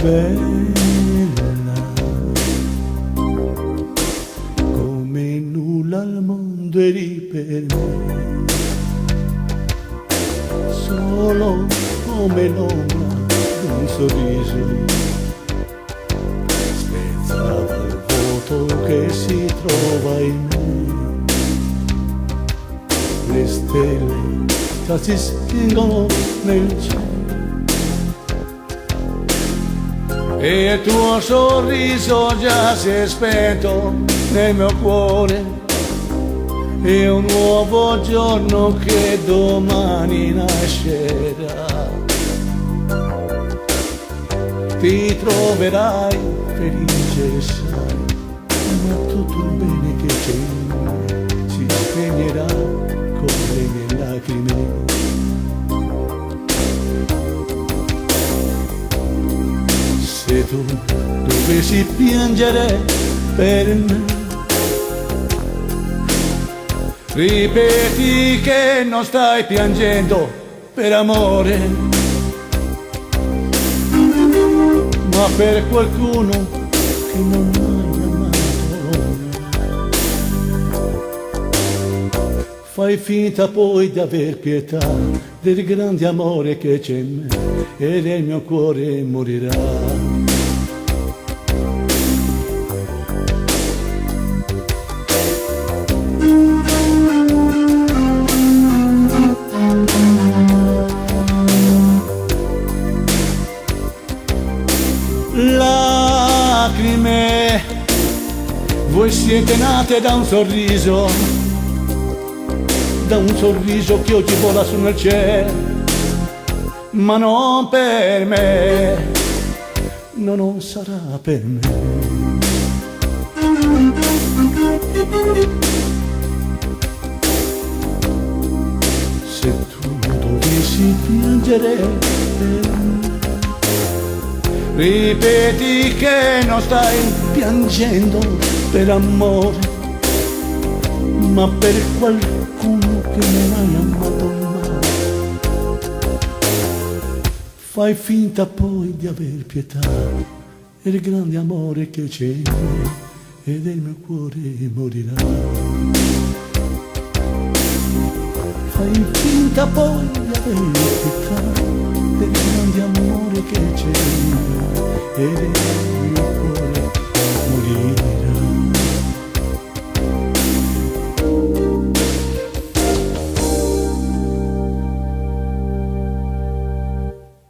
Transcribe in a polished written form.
bella, come nulla al mondo eri per me, solo come l'ombra di un sorriso, spezzava il vuoto che si trova in me, le stelle già si stingono nel cielo e il tuo sorriso già si è spento nel mio cuore. È un nuovo giorno che domani nascerà, ti troverai felice, sai, ma tutto il bene che c'è in me si spegnerà con le mie lacrime. Se tu dovessi piangere per me, ripeti che non stai piangendo per amore, ma per qualcuno che non hai amato. Fai finta poi di aver pietà del grande amore che c'è in me e nel mio cuore morirà. Lacrime, voi siete nate da un sorriso che oggi vola su nel cielo, ma non per me, no, non sarà per me. Se tu dovessi piangere per me, ripeti che non stai piangendo per amore, ma per qualcuno che non hai amato mai. Fai finta poi di aver pietà del grande amore che c'è in me e del mio cuore morirà. Fai finta poi di aver pietà del grande amore che c'è in me e del